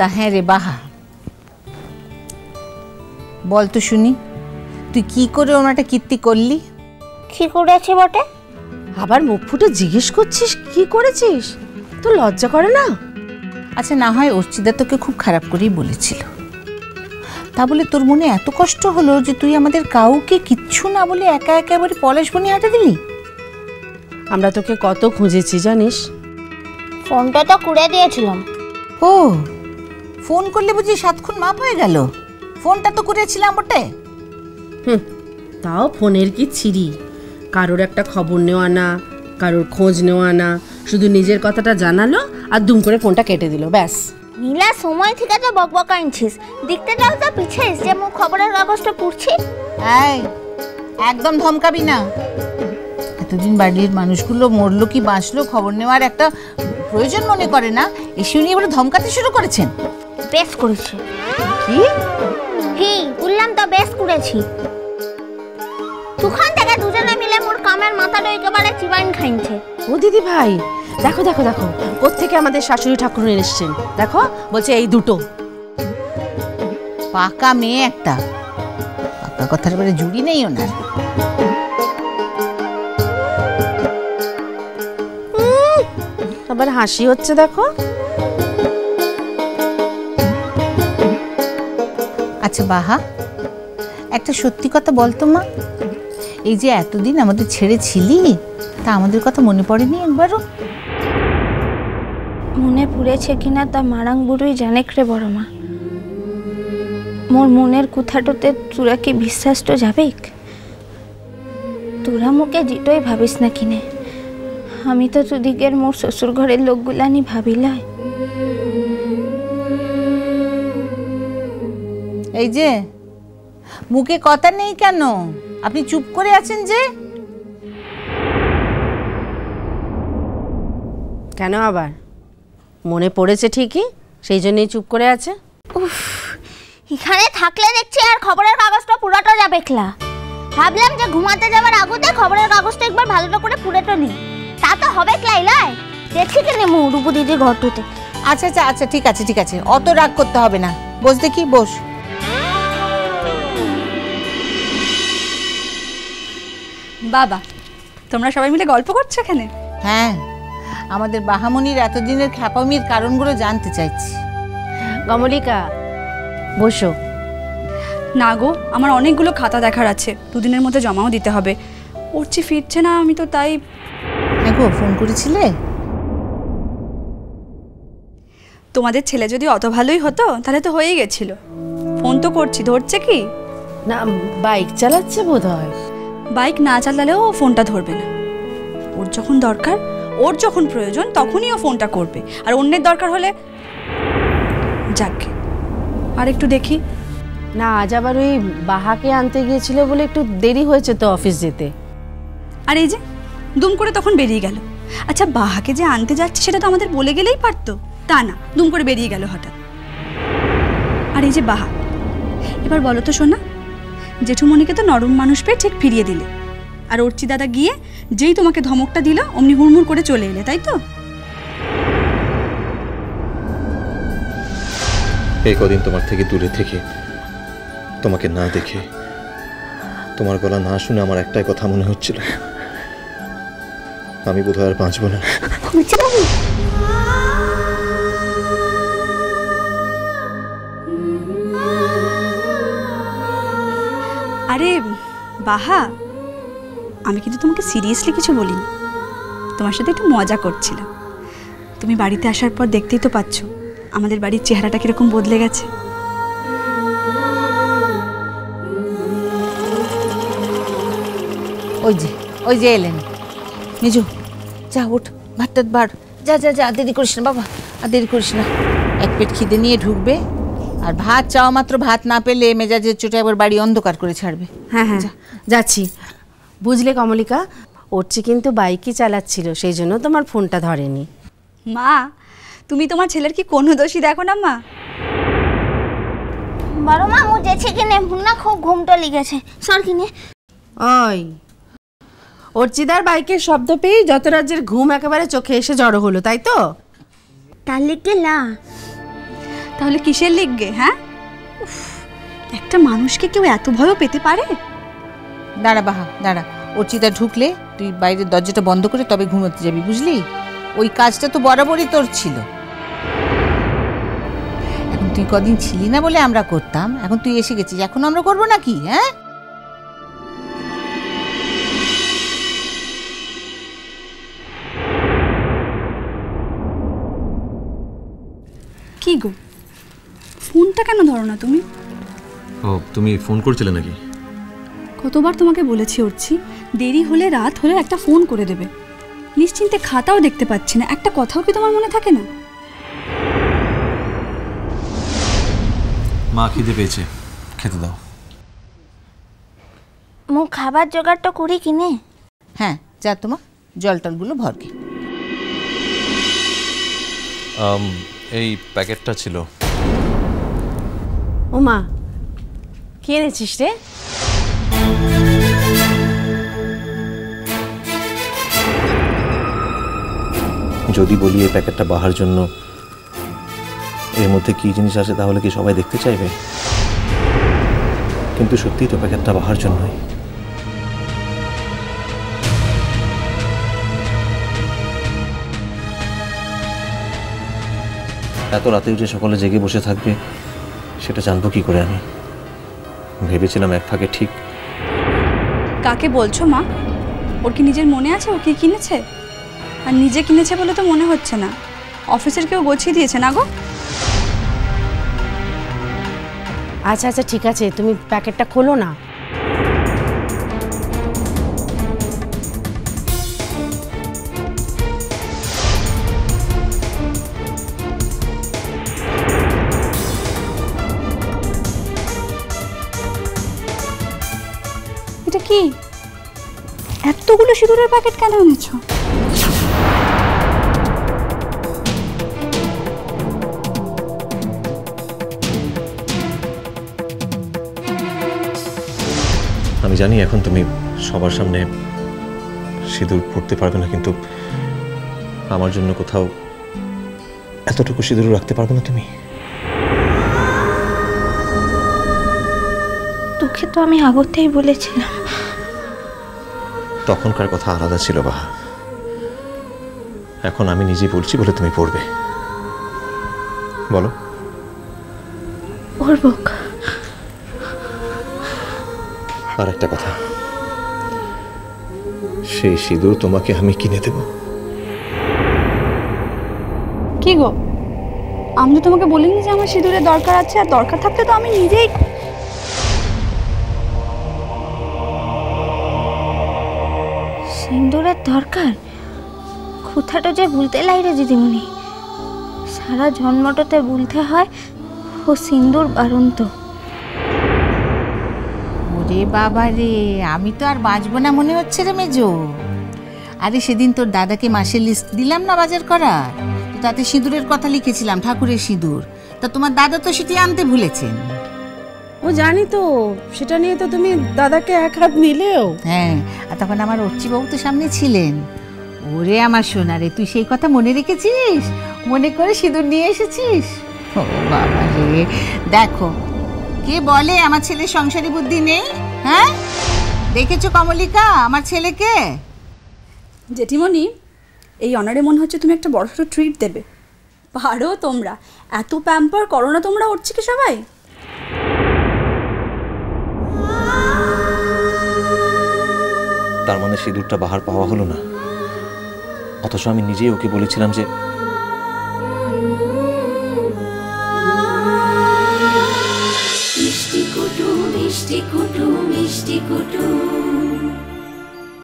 তা হ্যাঁ রে বাহা, বল তো শুনি, তুই কি করে ওনাটা কীর্তি করলি? কি করেছি বটে? আবার মুখ ফুটে জিজ্ঞেস করছিস কি করেছিস? তোর লজ্জা করে না? আচ্ছা, না হয় অর্চিদা তোকে খুব খারাপ করেই বলেছিল, তা বলে তোর মনে এত কষ্ট হলো যে তুই আমাদের কাউকে কিচ্ছু না বলে একা একেবারে পলাশ বনিহাটে দিলি? আমরা তোকে কত খুঁজেছি জানিস? ফোনটা তো কুড়ে দিয়েছিলাম। ও, ফোন করলে বুঝি 7 খুন মাপ হয়ে গেল? ফোনটা তো করেছিলাম বটে। তাও ফোনের কি ছিরি, কারোর একটা খবর নেওয়া না, কারোর খোঁজ নেওয়া না, শুধু নিজের কথাটা জানালো আর দুম করে ফোনটা কেটে দিল, ব্যাস। নীলা, সময় থেকে তো বকবক আনছিস, দেখতে যাও তো পিছিস যে মুখ খবরের কাগজটা পড়ছি। এই, একদম ধমকাবি না। এতদিন বাড়ির মানুষগুলো মরলো কি বাঁচলো খবর নেওয়ার একটা প্রয়োজন মনে করে না, এসে উনি এবারে ধমকাতে শুরু করেছেন। বেশ করেছি। কি বললাম তো, বেশ করেছি। তুখান থেকে দুজনে মিলে মোর কামের মাথাটা একেবারে চিবাইন খাইছে। ও দিদি ভাই, দেখো দেখো দেখো, কোত্থেকে আমাদের শাশুড়ি ঠাকুরন এসেছেন, দেখো, বলছে এই দুটো। পাকা মেয়ে একটা, পাকা কথার বারে জুড়ি নেই ওনার। আবার হাসি হচ্ছে দেখো। আচ্ছা বাহা, একটা সত্যি কথা বলতো মা, এই যে এতদিন আমাদের ছেড়ে ছিলি, তা আমাদের কথা মনে পড়েনি একবারও? মনে পড়েছে কিনা তা মারাং বুড়োই জানে রে বড় মা। মোর মনের কুথাটোতে তোরা কি বিশ্বাস তো যাবে? তোরা মুখে যেটাই ভাবিস না কিনে, আমি তো তুদিকের মোর শ্বশুর ঘরের লোকগুলানি ভাবিলাই। এই যে মুখে কথা নেই কেন, আপনি চুপ করে আছেন যে? কেন আবার? মনে পড়েছে ঠিকই, সেই জন্যই চুপ করে আছে। উফ, এখানে থাকলে দেখছি আর খবরের কাগজটা পুরাটা যাবে খেলা। ভাবলাম যে ঘুমাতে যাওয়ার আগতে খবরের কাগজটা একবার ভালো করে পুরাটা নি, তা তো হবে ক্লাইলাই। দেখছি কিনে মু রূপু দিদি ঘরটুতে। আচ্ছা আচ্ছা আচ্ছা, ঠিক আছে ঠিক আছে, অত রাগ করতে হবে না, বস দেখি বস। বাবা, তোমরা সবাই মিলে গল্প করছো এখানে? হ্যাঁ, আমাদের বাহামনির এতদিনের খ্যাপামির কারণগুলো জানতে চাইছি। কমলিকা, বসো। না গো, আমার অনেকগুলো খাতা দেখার আছে, 2 দিনের মধ্যে জমাও দিতে হবে। অর্চি ফিরছে না, আমি তো তাই। হ্যাঁ গো, ফোন করেছিলে? তোমাদের ছেলে যদি অত ভালোই হতো তাহলে তো হয়েই গেছিল। ফোন তো করছি, ধরছে কি না? বাইক চালাচ্ছে বোধ হয়। বাইক না চালালেও ও ফোনটা ধরবে না। ওর যখন দরকার, ওর যখন প্রয়োজন, তখনই ও ফোনটা করবে, আর অন্যের দরকার হলে যাকে। আর একটু দেখি না, আজ আবার ওই বাহাকে আনতে গিয়েছিল বলে একটু দেরি হয়েছে তো অফিস যেতে। আর এই যে দুম করে তখন বেরিয়ে গেল। আচ্ছা, বাহাকে যে আনতে যাচ্ছে সেটা তো আমাদের বলে গেলেই পারতো, তা না, দুম করে বেরিয়ে গেল হঠাৎ। আর এই যে বাহা, এবার বলো তো সোনা, জেঠুমণিকে তো নরম মানুষ পেয়ে ঠিক ফিরিয়ে দিলে, আর অর্চি দাদা গিয়ে যেই তোমাকে ধমকটা দিল অমনি হুড়মুড় করে চলে এলে, তাই তো? এই কদিন তোমার থেকে দূরে থেকে, তোমাকে না দেখে, তোমার গলা না শুনে আমার একটাই কথা মনে হচ্ছিল, আমি বোধহয় আর বাঁচব না। আরে বাহা, আমি কিন্তু তোমাকে সিরিয়াসলি কিছু বলিনি, তোমার সাথে একটু মজা করছিলাম। তুমি বাড়িতে আসার পর দেখতেই তো পাচ্ছ আমাদের বাড়ির চেহারাটা কিরকম বদলে গেছে। ওই যে এলেন। নিজু, যা উঠ, ভাতটা বাড়, যা যা যা, দেরি করিস না বাবা, আর দেরি করিস না। এক পেট খিদে নিয়ে ঢুকবে, আর ভাত চাওয়া মাত্র ভাত না পেলে মেজাজের চোটে আবার বাড়ি অন্ধকার করে ছাড়বে। হ্যাঁ হ্যাঁ, যাচ্ছি। বুঝলে কমলিকা, অর্চি কিন্তু বাইকই চালাচ্ছিল, সেই জন্য তোমার ফোনটা ধরেনি। মা, তুমি তোমার ছেলের কি কোনো দোষই দেখো না মা? বড় মা, মু যেছে কিনে মুন্না খুব ঘুমটো লিগেছে, সর কিনে। ওই অর্চিদার বাইকের শব্দ পেয়ে যত রাজ্যের ঘুম একেবারে চোখে এসে জড়ো হলো, তাই তো? তাহলে কি না? তাহলে কিসের লিখবে? হ্যাঁ, উফ, একটা মানুষকে কেউ এত ভয়ও পেতে পারে? দাঁড়া বাহা দাঁড়া, অর্চিতা ঢুকলে তুই বাইরের দরজাটা বন্ধ করে তবে ঘুমোতে যাবি, বুঝলি? ওই কাজটা তো বরাবরই তোর ছিল। এখন তুই কদিন ছিলি না বলে আমরা করতাম, এখন তুই এসে গেছিস, এখন আমরা করবো নাকি? হ্যাঁ, কি গো, ফোনটা কেন ধরো না তুমি? ও, তুমি ফোন করছিলে নাকি? কতবার তোমাকে বলেছি উঠছি, দেরি হলে রাত হলে একটা ফোন করে দেবে। নিশ্চিন্তে খাতাও দেখতে পাচ্ছি না, একটা কথাও কি তোমার মনে থাকে না? মা খিদে পেয়েছে, খেতে দাও। মুখ খাবার জোগাড়টা করি কিনে। হ্যাঁ যা, তোমার জল টলগুলো ভরকে। এই প্যাকেটটা ছিল। ও মা, কি এনেছিস রে? যদি বলি এই প্যাকেটটা বাহার জন্য, এর মধ্যে কি জিনিস আছে তাহলে কি সবাই দেখতে চাইবে? কিন্তু সত্যিই তো প্যাকেটটা বাহার জন্যই। এত রাতে উঠে সকলে জেগে বসে থাকবে সেটা জানবো কি করে আমি? ভেবেছিলাম এক ফাঁকে ঠিক। কাকে বলছো মা? ওর কি নিজের মনে আছে ও কি কিনেছে? আর নিজে কিনেছে বলে তো মনে হচ্ছে না, অফিসের কেউ গোছিয়ে দিয়েছে না গো? আচ্ছা আচ্ছা ঠিক আছে, তুমি প্যাকেটটা খোলো না। এটা কি? এতগুলো সিঁদুরের প্যাকেট কেন এনেছো? আমি জানি এখন তুমি সবার সামনে সিঁদুর পড়তে পারবে না, কিন্তু আমার জন্য কোথাও এতটুকু সিঁদুর রাখতে পারবে না তুমি? তোকে তো আমি আগতেই বলেছিলাম। তখনকার কথা আলাদা ছিল বাহা, এখন আমি নিজে বলছি বলে তুমি পড়বে। বলো। পড়বো। আর একটা কথা, সেই সিঁদুর তোমাকে আমি কিনে দেব। কি গো, আমি তো তোমাকে বলিনি যে আমার সিঁদুরের দরকার আছে, আর দরকার থাকলে তো আমি নিজেই। সিন্দুরের দরকার কোথাটা যে ভুলতে লাইরে দিদিমণি, সারা জন্মটাতে ভুলতে হয় ও সিন্দুর বারন্ত। ওরে বাবা রে, আমি তো আর বাঁচবো না মনে হচ্ছে রে মেজো। আরে সেদিন তোর দাদাকে মাসের লিস্ট দিলাম না বাজার করার, তো তাতে সিঁদুরের কথা লিখেছিলাম, ঠাকুরের সিঁদুর। তা তোমার দাদা তো সেটি আনতে ভুলেছেন। ও জানি তো, সেটা নিয়ে তো তুমি দাদাকে এক হাত নিলেও। হ্যাঁ, আর তখন আমার অর্চিবাবু তো সামনে ছিলেন। ওরে আমার সোনা রে, তুই সেই কথা মনে রেখেছিস, মনে করে সিঁদুর নিয়ে এসেছিস। ও বাবা রে, দেখো কে বলে আমার ছেলের সংসারী বুদ্ধি নেই? হ্যাঁ, দেখেছো কমলিকা আমার ছেলেকে? জেঠিমণি, এই অনারে মনে হচ্ছে তুমি একটা বড়সড় ট্রিট দেবে। পারো তোমরা, এত প্যাম্পার করো না তোমরা উঠছি কি সবাই। তার মানে সিঁদুরটা বাহার পাওয়া হলো না, অথচ আমি নিজেই ওকে বলেছিলাম যে মিষ্টি কুটু মিষ্টি কুটু মিষ্টি কুটু।